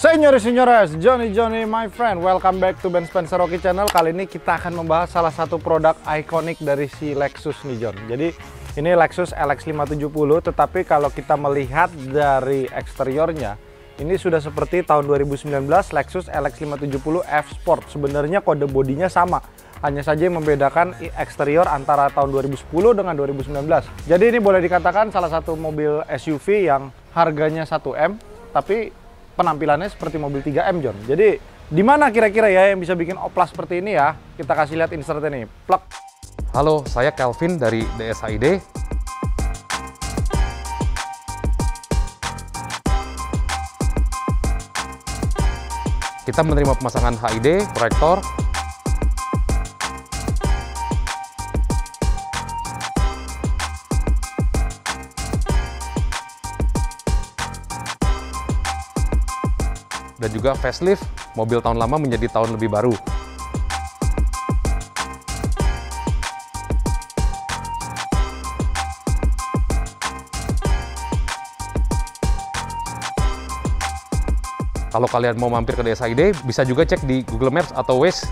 Senyores, Johnny, my friend. Welcome back to Ben Spencer Rocky Channel. Kali ini kita akan membahas salah satu produk ikonik dari si Lexus nih, John. Jadi, ini Lexus LX570, tetapi kalau kita melihat dari eksteriornya, ini sudah seperti tahun 2019 Lexus LX570 F Sport. Sebenarnya kode bodinya sama, hanya saja yang membedakan eksterior antara tahun 2010 dengan 2019. Jadi ini boleh dikatakan salah satu mobil SUV yang harganya 1M, tapi penampilannya seperti mobil 3M, John. Jadi, di mana kira-kira ya yang bisa bikin oplas seperti ini ya? Kita kasih lihat insertnya nih. Plug. Halo, saya Kelvin dari DSHID. Kita menerima pemasangan HID, proyektor, dan juga facelift mobil tahun lama menjadi tahun lebih baru. Kalau kalian mau mampir ke DSHID, bisa juga cek di Google Maps atau Waze,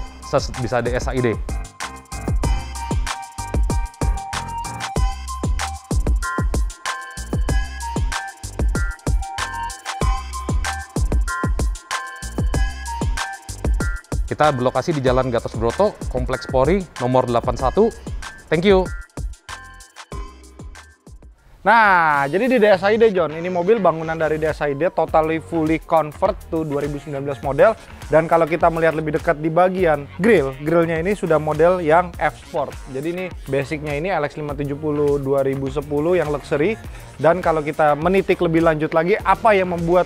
bisa DSHID. Kita berlokasi di Jalan Gatot Subroto, Kompleks Polri, nomor 81. Thank you. Nah, jadi di DSHID, John, ini mobil bangunan dari DSHID totally fully convert to 2019 model. Dan kalau kita melihat lebih dekat di bagian grillnya ini sudah model yang F Sport. Jadi ini basicnya ini LX570 2010 yang luxury. Dan kalau kita menitik lebih lanjut lagi, apa yang membuat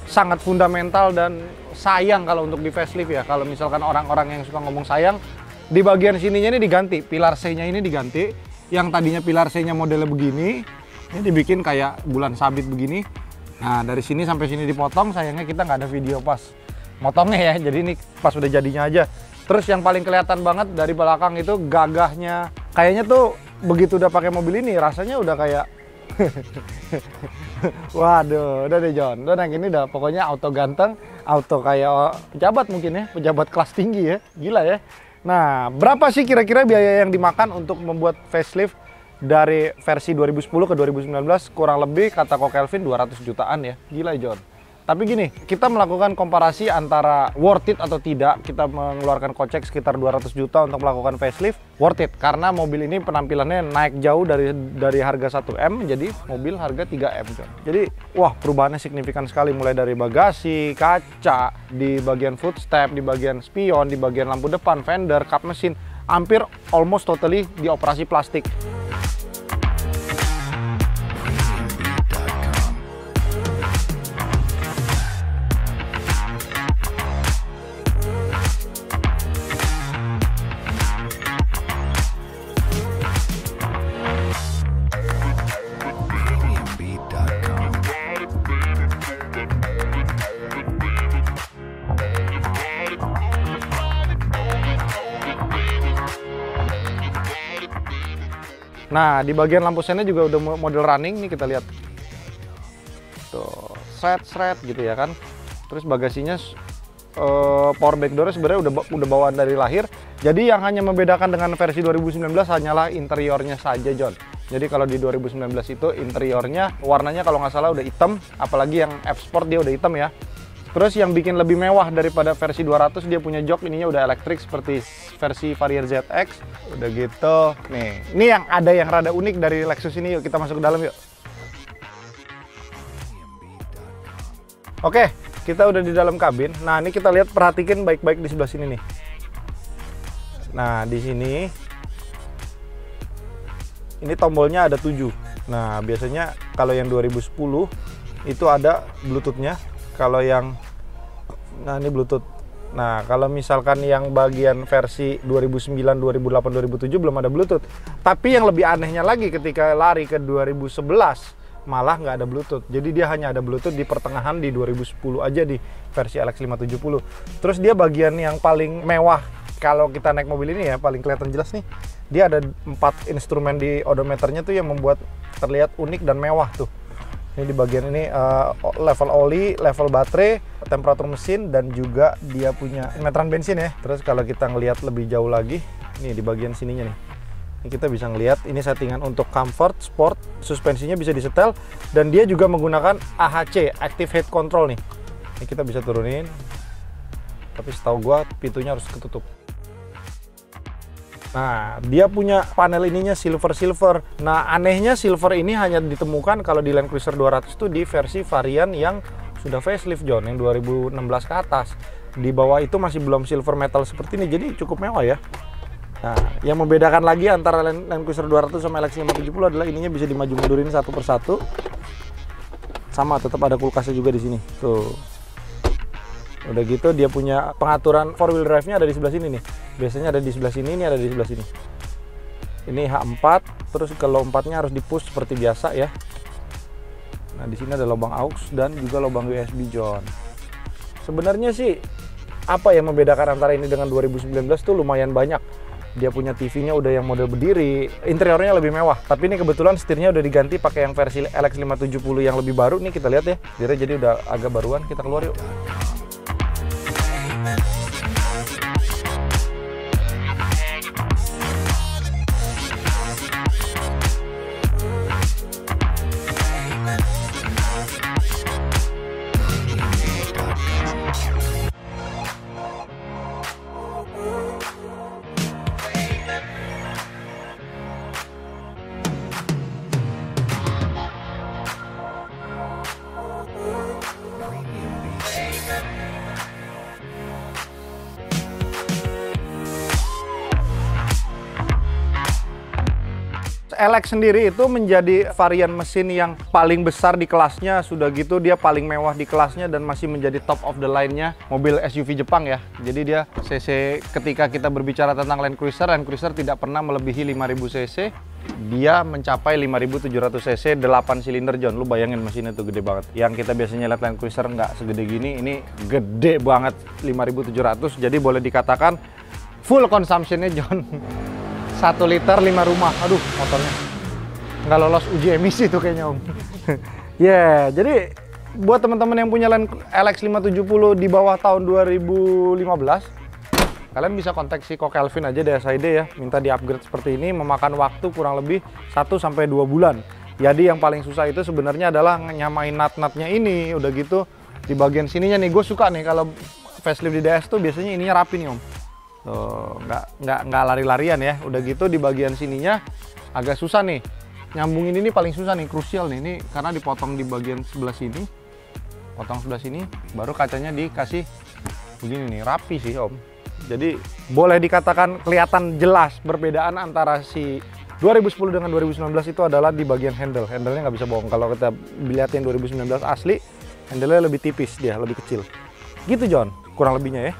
sangat fundamental dan sayang kalau untuk di facelift ya. Kalau misalkan orang-orang yang suka ngomong sayang, di bagian sininya ini diganti, pilar C-nya ini diganti. Yang tadinya pilar C-nya modelnya begini, ini dibikin kayak bulan sabit begini. Nah, dari sini sampai sini dipotong. Sayangnya kita nggak ada video pas motongnya ya, jadi ini pas udah jadinya aja. Terus yang paling kelihatan banget dari belakang itu gagahnya. Kayaknya tuh begitu udah pakai mobil ini rasanya udah kayak waduh, udah deh, John. Udah naik ini udah pokoknya auto ganteng, auto kayak pejabat mungkin ya, pejabat kelas tinggi ya. Gila ya. Nah, berapa sih kira-kira biaya yang dimakan untuk membuat facelift dari versi 2010 ke 2019? Kurang lebih kata Ko Kelvin 200 jutaan ya. Gila, John. Tapi gini, kita melakukan komparasi antara worth it atau tidak. Kita mengeluarkan kocek sekitar 200 juta untuk melakukan facelift. Worth it, karena mobil ini penampilannya naik jauh dari harga 1M menjadi mobil harga 3M. Jadi, wah, perubahannya signifikan sekali. Mulai dari bagasi, kaca, di bagian footstep, di bagian spion, di bagian lampu depan, fender, kap mesin. Hampir almost totally dioperasi plastik. Nah, di bagian lampu sennya juga udah model running nih, kita lihat. Tuh, seret gitu ya kan. Terus bagasinya power backdoor sebenarnya udah bawaan dari lahir. Jadi yang hanya membedakan dengan versi 2019 hanyalah interiornya saja, John. Jadi kalau di 2019 itu interiornya warnanya kalau nggak salah udah hitam, apalagi yang F Sport dia udah hitam ya. Terus yang bikin lebih mewah daripada versi 200, dia punya jok ininya udah elektrik seperti versi Vario ZX. Udah gitu. Nih, ini yang ada yang rada unik dari Lexus ini. Yuk kita masuk ke dalam yuk. Oke, kita udah di dalam kabin. Nah, ini kita lihat, perhatikan baik-baik di sebelah sini nih. Nah, di sini ini tombolnya ada 7. Nah, biasanya kalau yang 2010 itu ada Bluetooth-nya. Kalau yang ini Bluetooth. Nah, kalau misalkan yang bagian versi 2009, 2008, 2007 belum ada Bluetooth. Tapi yang lebih anehnya lagi ketika lari ke 2011 malah nggak ada Bluetooth. Jadi dia hanya ada Bluetooth di pertengahan di 2010 aja di versi LX570. Terus dia bagian yang paling mewah kalau kita naik mobil ini ya, paling kelihatan jelas nih. Dia ada 4 instrumen di odometernya tuh yang membuat terlihat unik dan mewah tuh. Ini di bagian ini level oli, level baterai, temperatur mesin, dan juga dia punya meteran bensin ya. Terus kalau kita ngelihat lebih jauh lagi, nih di bagian sininya nih. Ini kita bisa ngelihat ini settingan untuk comfort, sport, suspensinya bisa disetel, dan dia juga menggunakan AHC, Active Head Control nih. Ini kita bisa turunin, tapi setahu gua pintunya harus ketutup. Nah, dia punya panel ininya silver. Nah, anehnya silver ini hanya ditemukan kalau di Land Cruiser 200 itu di versi varian yang sudah facelift, John, yang 2016 ke atas. Di bawah itu masih belum silver metal seperti ini, jadi cukup mewah ya. Nah, yang membedakan lagi antara Land Cruiser 200 sama LX570 adalah ininya bisa dimaju mundurin satu persatu. Sama, tetap ada kulkasnya juga di sini. Tuh. Udah gitu dia punya pengaturan 4-wheel drive-nya ada di sebelah sini nih. Biasanya ada di sebelah sini, ini ada di sebelah sini. Ini H4, terus kalau 4-nya harus di-push seperti biasa ya. Nah, di sini ada lubang aux dan juga lubang USB, John. Sebenarnya sih apa yang membedakan antara ini dengan 2019 tuh lumayan banyak. Dia punya TV-nya udah yang model berdiri, interiornya lebih mewah. Tapi ini kebetulan setirnya udah diganti pakai yang versi LX570 yang lebih baru nih, kita lihat ya. Jadi udah agak baruan, kita keluar yuk. LX sendiri itu menjadi varian mesin yang paling besar di kelasnya, sudah gitu dia paling mewah di kelasnya dan masih menjadi top of the line-nya mobil SUV Jepang ya. Jadi dia CC, ketika kita berbicara tentang Land Cruiser tidak pernah melebihi 5000 cc. Dia mencapai 5700 cc 8 silinder, John. Lu bayangin mesinnya tuh gede banget. Yang kita biasanya lihat Land Cruiser nggak segede gini, ini gede banget 5700. Jadi boleh dikatakan full consumption-nya, John. 1 liter 5 rumah. Aduh, motornya nggak lolos uji emisi tuh kayaknya, Om. Ya, jadi buat teman-teman yang punya LX570 di bawah tahun 2015, kalian bisa kontak si Ko Kelvin aja di SID ya, minta di-upgrade seperti ini, memakan waktu kurang lebih 1-2 bulan. Jadi yang paling susah itu sebenarnya adalah nyamain nut-nutnya ini. Udah gitu di bagian sininya nih, gue suka nih kalau facelift di DS tuh biasanya ininya rapi nih, Om. Tuh, nggak lari-larian ya. Udah gitu di bagian sininya agak susah nih. Nyambungin ini paling susah nih, krusial nih. Ini karena dipotong di bagian sebelah sini. Potong sebelah sini, baru kacanya dikasih begini nih, rapi sih, Om. Jadi boleh dikatakan kelihatan jelas perbedaan antara si 2010 dengan 2019 itu adalah di bagian handle. Handle-nya nggak bisa bohong. Kalau kita lihat yang 2019 asli, handle-nya lebih tipis dia, lebih kecil. Gitu, John, kurang lebihnya ya.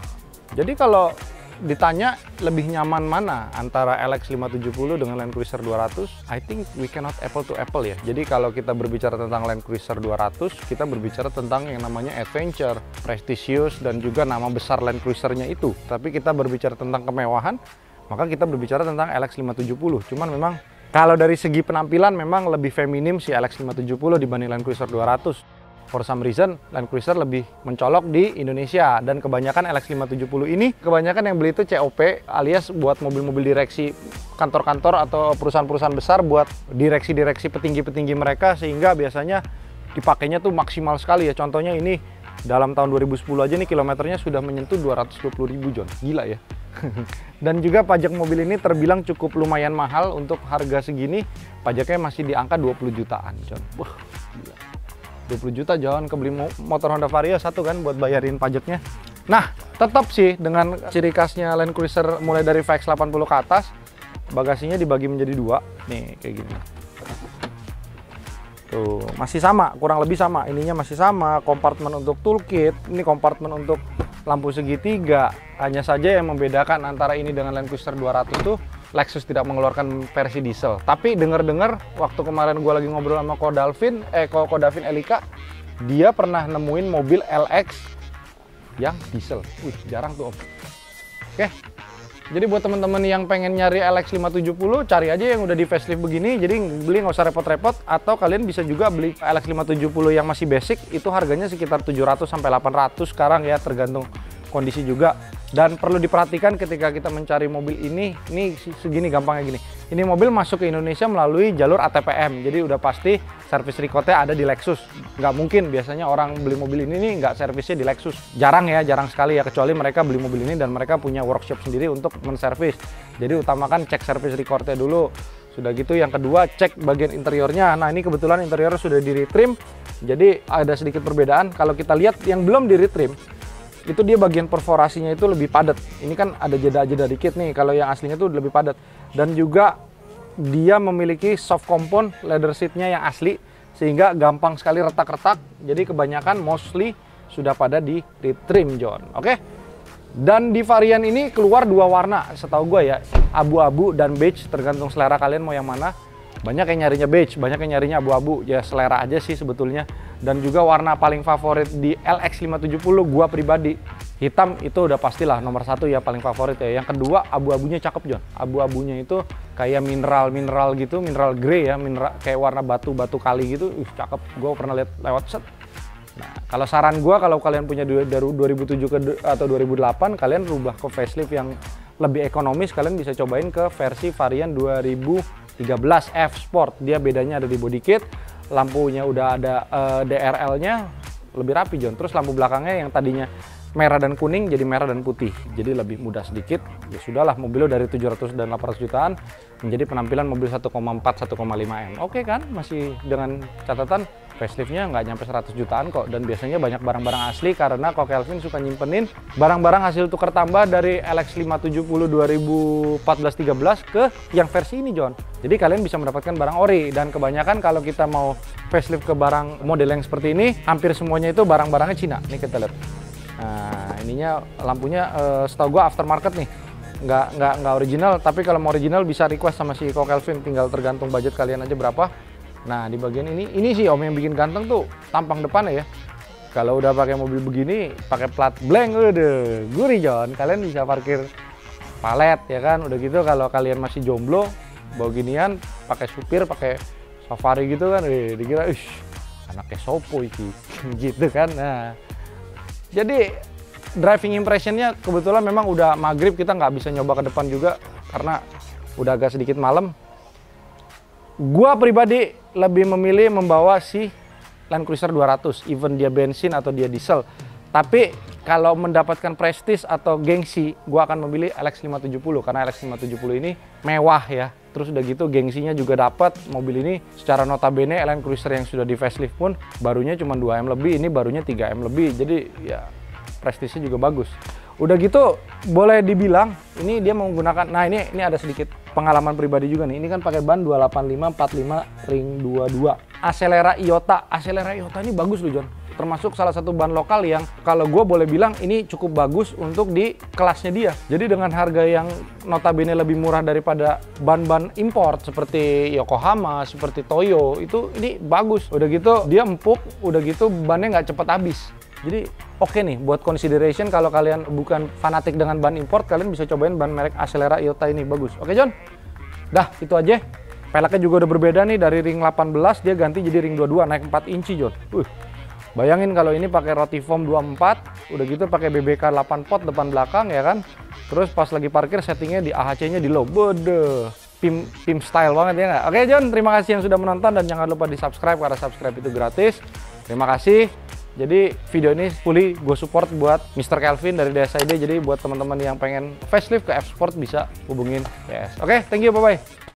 Jadi kalau ditanya lebih nyaman mana antara LX570 dengan Land Cruiser 200, I think we cannot apple to apple ya. Jadi kalau kita berbicara tentang Land Cruiser 200, kita berbicara tentang yang namanya adventure, prestisius, dan juga nama besar Land Cruiser-nya itu. Tapi kita berbicara tentang kemewahan, maka kita berbicara tentang LX570. Cuman memang kalau dari segi penampilan memang lebih feminim si LX570 dibanding Land Cruiser 200. For some reason, Land Cruiser lebih mencolok di Indonesia, dan kebanyakan LX570 ini, kebanyakan yang beli itu COP alias buat mobil-mobil direksi kantor-kantor atau perusahaan-perusahaan besar, buat direksi-direksi petinggi-petinggi mereka, sehingga biasanya dipakainya tuh maksimal sekali ya. Contohnya ini dalam tahun 2010 aja nih kilometernya sudah menyentuh 220.000, John. Gila ya. Dan juga pajak mobil ini terbilang cukup lumayan mahal untuk harga segini. Pajaknya masih di angka 20 jutaan, John. Wah, gila. 20 juta John, kebeli motor Honda Vario satu kan buat bayarin pajaknya. Nah, tetap sih dengan ciri khasnya Land Cruiser mulai dari VX 80 ke atas, bagasinya dibagi menjadi 2. Nih, kayak gini. Tuh, masih sama, kurang lebih sama. Ininya masih sama, kompartemen untuk toolkit, ini kompartemen untuk lampu segitiga. Hanya saja yang membedakan antara ini dengan Land Cruiser 200 tuh Lexus tidak mengeluarkan versi diesel. Tapi dengar-dengar waktu kemarin gue lagi ngobrol sama Ko Davin Elika, dia pernah nemuin mobil LX yang diesel. Wih, jarang tuh, Om. Oke, Jadi buat teman-teman yang pengen nyari LX570, cari aja yang udah di facelift begini. Jadi beli nggak usah repot-repot. Atau kalian bisa juga beli LX570 yang masih basic. Itu harganya sekitar 700 sampai 800 sekarang ya, tergantung kondisi juga. Dan perlu diperhatikan ketika kita mencari mobil ini segini gampangnya gini. Ini mobil masuk ke Indonesia melalui jalur ATPM. Jadi udah pasti servis recordnya ada di Lexus. Nggak mungkin biasanya orang beli mobil ini nih nggak servisnya di Lexus. Jarang ya, jarang sekali ya. Kecuali mereka beli mobil ini dan mereka punya workshop sendiri untuk menservis. Jadi utamakan cek servis recordnya dulu. Sudah gitu yang kedua cek bagian interiornya. Nah ini kebetulan interiornya sudah di retrim. Jadi ada sedikit perbedaan. Kalau kita lihat yang belum di retrim, itu dia bagian perforasinya itu lebih padat. Ini kan ada jeda-jeda dikit nih, kalau yang aslinya tuh lebih padat. Dan juga dia memiliki soft compound leather seatnya yang asli, sehingga gampang sekali retak-retak. Jadi kebanyakan mostly sudah pada di trim, John. Oke? Dan di varian ini keluar dua warna, setahu gue ya, abu-abu dan beige, tergantung selera kalian mau yang mana. Banyak yang nyarinya beige, banyak yang nyarinya abu-abu, ya selera aja sih sebetulnya. Dan juga warna paling favorit di LX570 gua pribadi, hitam itu udah pastilah nomor satu ya, paling favorit ya. Yang kedua abu-abunya cakep, John. Abu-abunya itu kayak mineral gitu, mineral grey ya, mineral kayak warna batu kali gitu. Cakep, gua pernah lihat lewat set. Nah, kalau saran gua, kalau kalian punya dari 2007 atau 2008, kalian rubah ke facelift yang lebih ekonomis, kalian bisa cobain ke versi varian 2013 F Sport. Dia bedanya ada di body kit, lampunya udah ada DRL-nya, lebih rapi, John. Terus lampu belakangnya yang tadinya merah dan kuning jadi merah dan putih, jadi lebih mudah sedikit. Ya sudahlah, mobilnya dari 700 dan 800 jutaan menjadi penampilan mobil 1,4 1,5 M. Oke kan, masih dengan catatan faceliftnya nggak nyampe 100 jutaan kok. Dan biasanya banyak barang-barang asli, karena kok Kelvin suka nyimpenin barang-barang hasil tukar tambah dari LX570 2014-13 ke yang versi ini, John. Jadi kalian bisa mendapatkan barang ori. Dan kebanyakan kalau kita mau facelift ke barang model yang seperti ini, hampir semuanya itu barang-barangnya Cina. Nih kita lihat. Nah, ininya lampunya setahu gua aftermarket nih, nggak original. Tapi kalau mau original bisa request sama si Ko Kelvin, tinggal tergantung budget kalian aja berapa. Nah di bagian ini sih om yang bikin ganteng tuh tampang depannya ya. Kalau udah pakai mobil begini, pakai plat blank, udah gurih, John. Kalian bisa parkir palet ya kan. Udah gitu kalau kalian masih jomblo, bawa ginian, pakai supir, pakai safari gitu kan, dikira anaknya sopo iki gitu kan. Nah, jadi driving impressionnya kebetulan memang udah maghrib, kita nggak bisa nyoba ke depan juga karena udah agak sedikit malam. Gua pribadi lebih memilih membawa si Land Cruiser 200, even dia bensin atau dia diesel. Tapi kalau mendapatkan prestis atau gengsi, gua akan memilih LX570 karena LX570 ini mewah ya. Terus udah gitu gengsinya juga dapat. Mobil ini secara notabene Land Cruiser yang sudah di facelift pun barunya cuma 2M lebih, ini barunya 3M lebih. Jadi ya prestisnya juga bagus. Udah gitu boleh dibilang ini dia menggunakan, nah ini ada sedikit pengalaman pribadi juga nih. Ini kan pakai ban 285/45 ring 22. Acelera Iota ini bagus loh, John. Termasuk salah satu ban lokal yang kalau gue boleh bilang ini cukup bagus untuk di kelasnya dia. Jadi dengan harga yang notabene lebih murah daripada ban-ban import seperti Yokohama, seperti Toyo, itu ini bagus. Udah gitu dia empuk, udah gitu bannya nggak cepet habis. Jadi oke nih buat consideration kalau kalian bukan fanatik dengan ban import, kalian bisa cobain ban merek Acelera Iota ini, bagus. Oke, John? Dah, itu aja. Peleknya juga udah berbeda nih, dari ring 18 dia ganti jadi ring 22, naik 4 inci, John. Bayangin kalau ini pakai Rotiform 24, udah gitu pakai BBK 8 pot depan belakang ya kan. Terus pas lagi parkir settingnya di AHC-nya di low. Bode. Pim style banget ya nggak? Oke, John, terima kasih yang sudah menonton dan jangan lupa di subscribe karena subscribe itu gratis. Terima kasih. Jadi video ini fully gue support buat Mr. Kelvin dari DSID. Jadi buat teman-teman yang pengen facelift ke F Sport bisa hubungin DS. Oke, thank you, bye-bye.